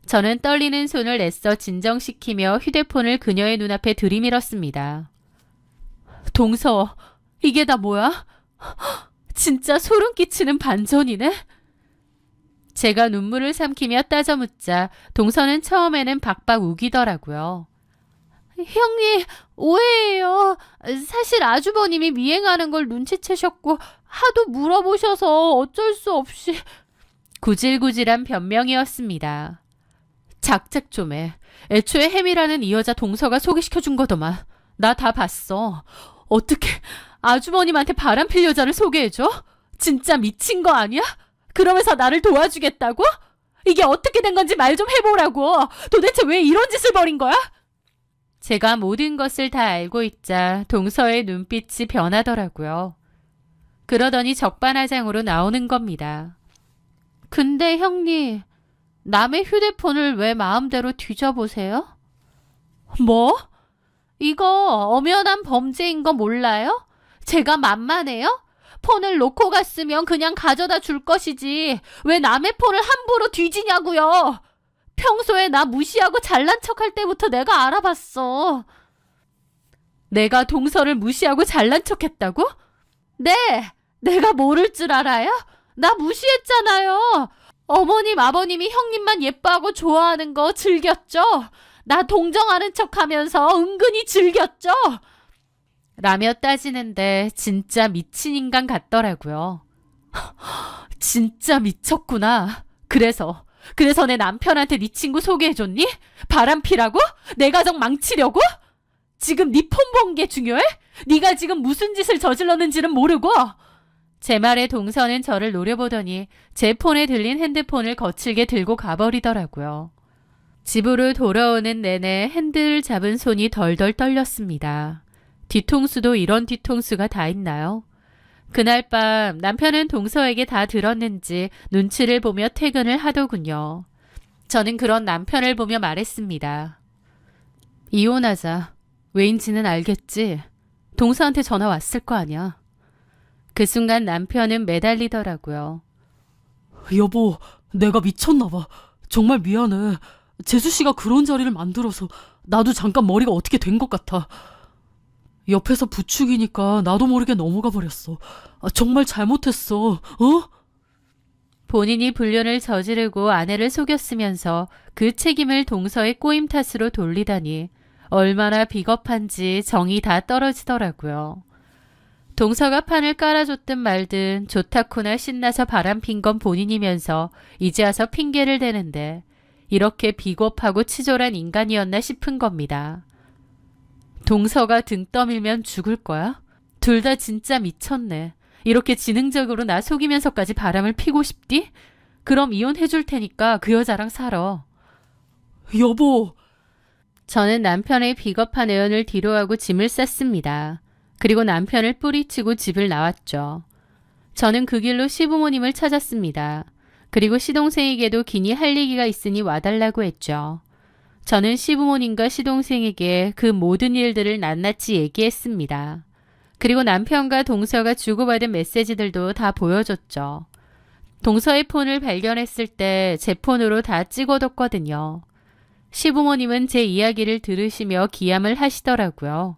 저는 떨리는 손을 애써 진정시키며 휴대폰을 그녀의 눈앞에 들이밀었습니다. 동서, 이게 다 뭐야? 진짜 소름 끼치는 반전이네? 제가 눈물을 삼키며 따져 묻자 동서는 처음에는 박박 우기더라고요. 형님, 오해예요. 사실 아주버님이 미행하는 걸 눈치채셨고 하도 물어보셔서 어쩔 수 없이. 구질구질한 변명이었습니다. 작작 좀 해. 애초에 혜미라는 이 여자 동서가 소개시켜준 거더만. 나 다 봤어. 어떻게 아주버님한테 바람필 여자를 소개해줘? 진짜 미친 거 아니야? 그러면서 나를 도와주겠다고? 이게 어떻게 된 건지 말 좀 해보라고. 도대체 왜 이런 짓을 벌인 거야? 제가 모든 것을 다 알고 있자 동서의 눈빛이 변하더라고요. 그러더니 적반하장으로 나오는 겁니다. 근데 형님, 남의 휴대폰을 왜 마음대로 뒤져보세요? 뭐? 이거 엄연한 범죄인 거 몰라요? 제가 만만해요? 폰을 놓고 갔으면 그냥 가져다 줄 것이지. 왜 남의 폰을 함부로 뒤지냐고요. 평소에 나 무시하고 잘난 척할 때부터 내가 알아봤어. 내가 동서를 무시하고 잘난 척했다고? 네, 내가 모를 줄 알아요? 나 무시했잖아요. 어머님, 아버님이 형님만 예뻐하고 좋아하는 거 즐겼죠? 나 동정하는 척하면서 은근히 즐겼죠? 라며 따지는데 진짜 미친 인간 같더라고요. 진짜 미쳤구나. 그래서 내 남편한테 네 친구 소개해줬니? 바람피라고? 내 가정 망치려고? 지금 네 폰 본 게 중요해? 네가 지금 무슨 짓을 저질렀는지는 모르고? 제 말에 동서는 저를 노려보더니 제 폰에 들린 핸드폰을 거칠게 들고 가버리더라고요. 집으로 돌아오는 내내 핸들을 잡은 손이 덜덜 떨렸습니다. 뒤통수도 이런 뒤통수가 다 있나요? 그날 밤 남편은 동서에게 다 들었는지 눈치를 보며 퇴근을 하더군요. 저는 그런 남편을 보며 말했습니다. 이혼하자. 왜인지는 알겠지? 동서한테 전화 왔을 거 아니야. 그 순간 남편은 매달리더라고요. 여보, 내가 미쳤나 봐. 정말 미안해. 재수 씨가 그런 자리를 만들어서 나도 잠깐 머리가 어떻게 된 것 같아. 옆에서 부축이니까 나도 모르게 넘어가 버렸어. 정말 잘못했어. 어? 본인이 불륜을 저지르고 아내를 속였으면서 그 책임을 동서의 꼬임 탓으로 돌리다니 얼마나 비겁한지 정이 다 떨어지더라고요. 동서가 판을 깔아줬든 말든 좋다구나 신나서 바람핀 건 본인이면서 이제 와서 핑계를 대는데 이렇게 비겁하고 치졸한 인간이었나 싶은 겁니다. 동서가 등 떠밀면 죽을 거야? 둘 다 진짜 미쳤네. 이렇게 지능적으로 나 속이면서까지 바람을 피고 싶디? 그럼 이혼해줄 테니까 그 여자랑 살아. 여보. 저는 남편의 비겁한 애언을 뒤로하고 짐을 쌌습니다. 그리고 남편을 뿌리치고 집을 나왔죠. 저는 그 길로 시부모님을 찾았습니다. 그리고 시동생에게도 기니 할 얘기가 있으니 와달라고 했죠. 저는 시부모님과 시동생에게 그 모든 일들을 낱낱이 얘기했습니다. 그리고 남편과 동서가 주고받은 메시지들도 다 보여줬죠. 동서의 폰을 발견했을 때 제 폰으로 다 찍어뒀거든요. 시부모님은 제 이야기를 들으시며 기함을 하시더라고요.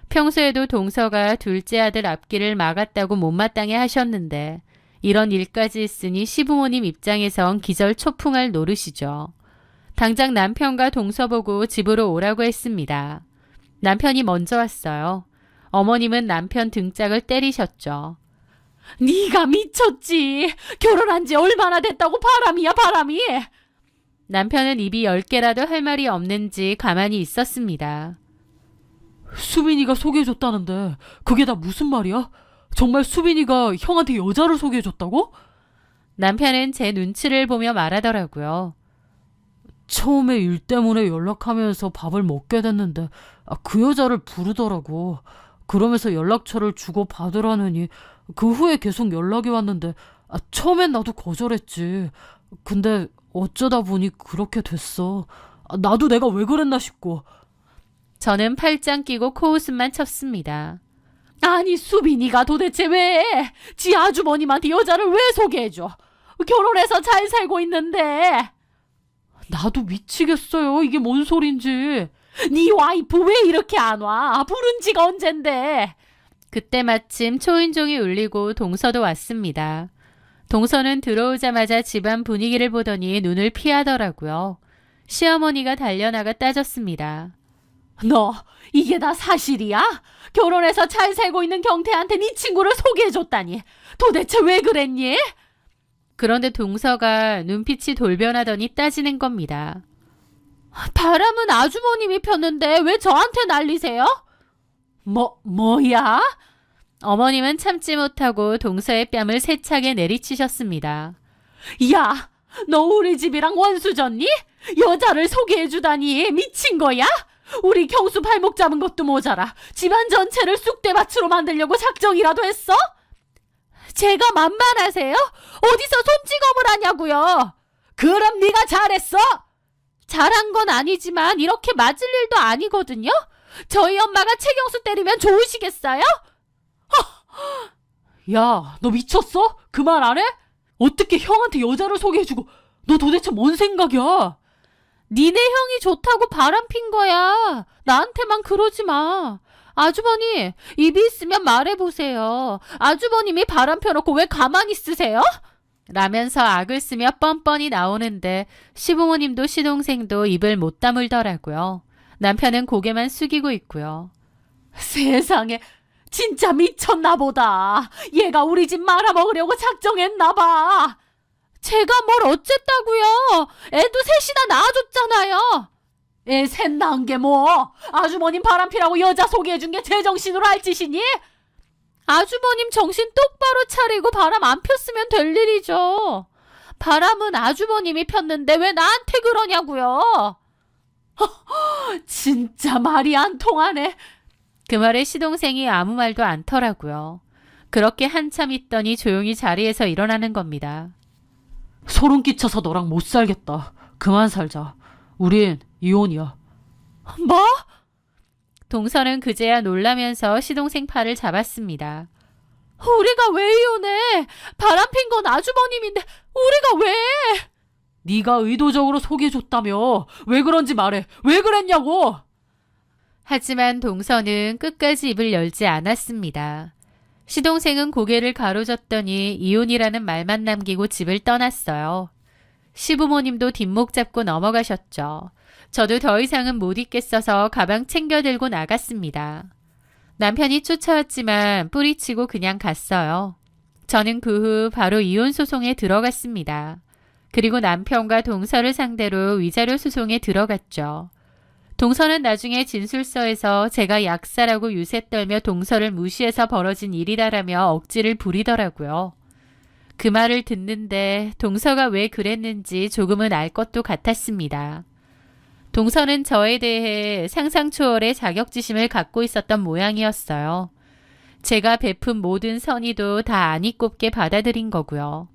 평소에도 동서가 둘째 아들 앞길을 막았다고 못마땅해 하셨는데 이런 일까지 있으니 시부모님 입장에선 기절초풍할 노릇이죠. 당장 남편과 동서 보고 집으로 오라고 했습니다. 남편이 먼저 왔어요. 어머님은 남편 등짝을 때리셨죠. 네가 미쳤지. 결혼한 지 얼마나 됐다고 바람이야 바람이. 남편은 입이 10개라도 할 말이 없는지 가만히 있었습니다. 수빈이가 소개해줬다는데 그게 다 무슨 말이야? 정말 수빈이가 형한테 여자를 소개해줬다고? 남편은 제 눈치를 보며 말하더라고요. 처음에 일 때문에 연락하면서 밥을 먹게 됐는데 그 여자를 부르더라고. 그러면서 연락처를 주고 받으라느니 그 후에 계속 연락이 왔는데 처음엔 나도 거절했지. 근데 어쩌다 보니 그렇게 됐어. 나도 내가 왜 그랬나 싶고. 저는 팔짱 끼고 코웃음만 쳤습니다. 아니 수빈이가 도대체 왜? 지 아주머님한테 여자를 왜 소개해줘? 결혼해서 잘 살고 있는데. 나도 미치겠어요. 이게 뭔 소린지. 네 와이프 왜 이렇게 안 와? 부른 지가 언젠데. 그때 마침 초인종이 울리고 동서도 왔습니다. 동서는 들어오자마자 집안 분위기를 보더니 눈을 피하더라고요. 시어머니가 달려나가 따졌습니다. 너 이게 다 사실이야? 결혼해서 잘 살고 있는 경태한테 네 친구를 소개해줬다니. 도대체 왜 그랬니? 그런데 동서가 눈빛이 돌변하더니 따지는 겁니다. 바람은 아주머님이 폈는데 왜 저한테 난리세요? 뭐야? 어머님은 참지 못하고 동서의 뺨을 세차게 내리치셨습니다. 야, 너 우리 집이랑 원수졌니? 여자를 소개해주다니 미친 거야? 우리 경수 발목 잡은 것도 모자라 집안 전체를 쑥대밭으로 만들려고 작정이라도 했어? 제가 만만하세요? 어디서 손찌검을 하냐고요? 그럼 네가 잘했어? 잘한 건 아니지만 이렇게 맞을 일도 아니거든요? 저희 엄마가 최경수 때리면 좋으시겠어요? 야, 너 미쳤어? 그 말 안 해? 어떻게 형한테 여자를 소개해주고 너 도대체 뭔 생각이야? 니네 형이 좋다고 바람핀 거야. 나한테만 그러지 마. 아주버님, 입이 있으면 말해보세요. 아주버님이 바람 펴놓고 왜 가만히 있으세요? 라면서 악을 쓰며 뻔뻔히 나오는데 시부모님도 시동생도 입을 못 다물더라고요. 남편은 고개만 숙이고 있고요. 세상에, 진짜 미쳤나 보다. 얘가 우리 집 말아먹으려고 작정했나 봐. 제가 뭘 어쨌다고요? 애도 셋이나 낳아줬잖아요. 애 셋 낳은 게 뭐? 아주머님 바람피라고 여자 소개해준 게 제정신으로 할 짓이니? 아주버님 정신 똑바로 차리고 바람 안 폈으면 될 일이죠. 바람은 아주버님이 폈는데 왜 나한테 그러냐고요. 진짜 말이 안 통하네. 그 말에 시동생이 아무 말도 않더라고요. 그렇게 한참 있더니 조용히 자리에서 일어나는 겁니다. 소름 끼쳐서 너랑 못 살겠다. 그만 살자. 우린 이혼이야. 뭐? 동서는 그제야 놀라면서 시동생 팔을 잡았습니다. 우리가 왜 이혼해? 바람핀 건 아주버님인데 우리가 왜? 네가 의도적으로 소개해줬다며. 왜 그런지 말해. 왜 그랬냐고. 하지만 동서는 끝까지 입을 열지 않았습니다. 시동생은 고개를 가로젓더니 이혼이라는 말만 남기고 집을 떠났어요. 시부모님도 뒷목 잡고 넘어가셨죠. 저도 더 이상은 못 있겠어서 가방 챙겨 들고 나갔습니다. 남편이 쫓아왔지만 뿌리치고 그냥 갔어요. 저는 그 후 바로 이혼 소송에 들어갔습니다. 그리고 남편과 동서를 상대로 위자료 소송에 들어갔죠. 동서는 나중에 진술서에서 제가 약사라고 유세 떨며 동서를 무시해서 벌어진 일이다라며 억지를 부리더라고요. 그 말을 듣는데 동서가 왜 그랬는지 조금은 알 것도 같았습니다. 동서는 저에 대해 상상 초월의 자격지심을 갖고 있었던 모양이었어요. 제가 베푼 모든 선의도 다 안이 꼽게 받아들인 거고요.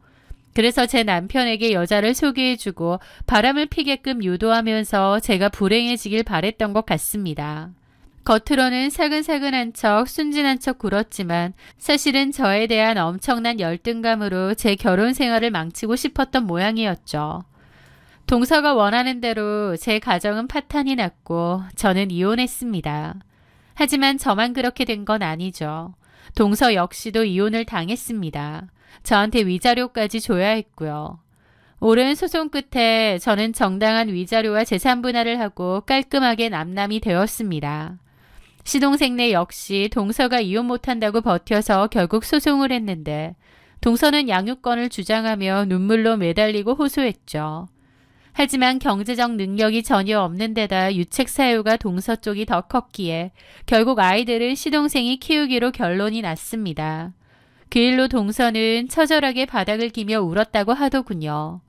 그래서 제 남편에게 여자를 소개해주고 바람을 피게끔 유도하면서 제가 불행해지길 바랬던 것 같습니다. 겉으로는 사근사근한 척 순진한 척 굴었지만 사실은 저에 대한 엄청난 열등감으로 제 결혼 생활을 망치고 싶었던 모양이었죠. 동서가 원하는 대로 제 가정은 파탄이 났고 저는 이혼했습니다. 하지만 저만 그렇게 된 건 아니죠. 동서 역시도 이혼을 당했습니다. 저한테 위자료까지 줘야 했고요. 오랜 소송 끝에 저는 정당한 위자료와 재산 분할을 하고 깔끔하게 남남이 되었습니다. 시동생네 역시 동서가 이혼 못한다고 버텨서 결국 소송을 했는데 동서는 양육권을 주장하며 눈물로 매달리고 호소했죠. 하지만 경제적 능력이 전혀 없는 데다 유책 사유가 동서 쪽이 더 컸기에 결국 아이들은 시동생이 키우기로 결론이 났습니다. 그 일로 동서는 처절하게 바닥을 기며 울었다고 하더군요.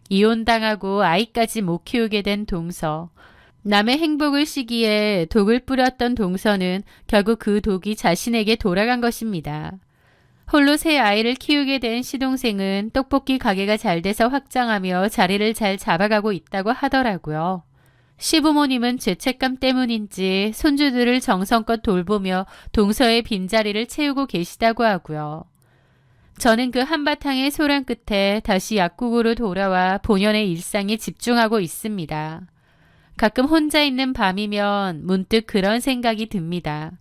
이혼당하고 아이까지 못 키우게 된 동서. 남의 행복을 시기에 독을 뿌렸던 동서는 결국 그 독이 자신에게 돌아간 것입니다. 홀로 새 아이를 키우게 된 시동생은 떡볶이 가게가 잘 돼서 확장하며 자리를 잘 잡아가고 있다고 하더라고요. 시부모님은 죄책감 때문인지 손주들을 정성껏 돌보며 동서의 빈자리를 채우고 계시다고 하고요. 저는 그 한바탕의 소란 끝에 다시 약국으로 돌아와 본연의 일상에 집중하고 있습니다. 가끔 혼자 있는 밤이면 문득 그런 생각이 듭니다.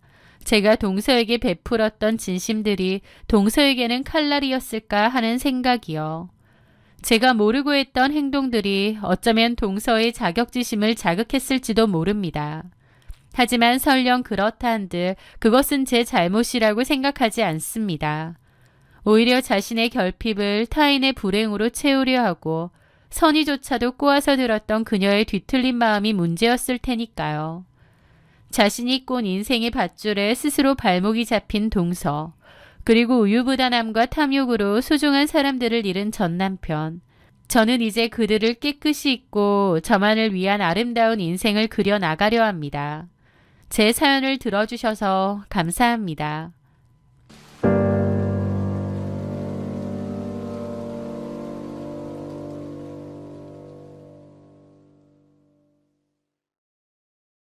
제가 동서에게 베풀었던 진심들이 동서에게는 칼날이었을까 하는 생각이요. 제가 모르고 했던 행동들이 어쩌면 동서의 자격지심을 자극했을지도 모릅니다. 하지만 설령 그렇다 한들 그것은 제 잘못이라고 생각하지 않습니다. 오히려 자신의 결핍을 타인의 불행으로 채우려 하고 선의조차도 꼬아서 들었던 그녀의 뒤틀린 마음이 문제였을 테니까요. 자신이 꼰 인생의 밧줄에 스스로 발목이 잡힌 동서, 그리고 우유부단함과 탐욕으로 소중한 사람들을 잃은 전 남편. 저는 이제 그들을 깨끗이 잊고 저만을 위한 아름다운 인생을 그려나가려 합니다. 제 사연을 들어주셔서 감사합니다.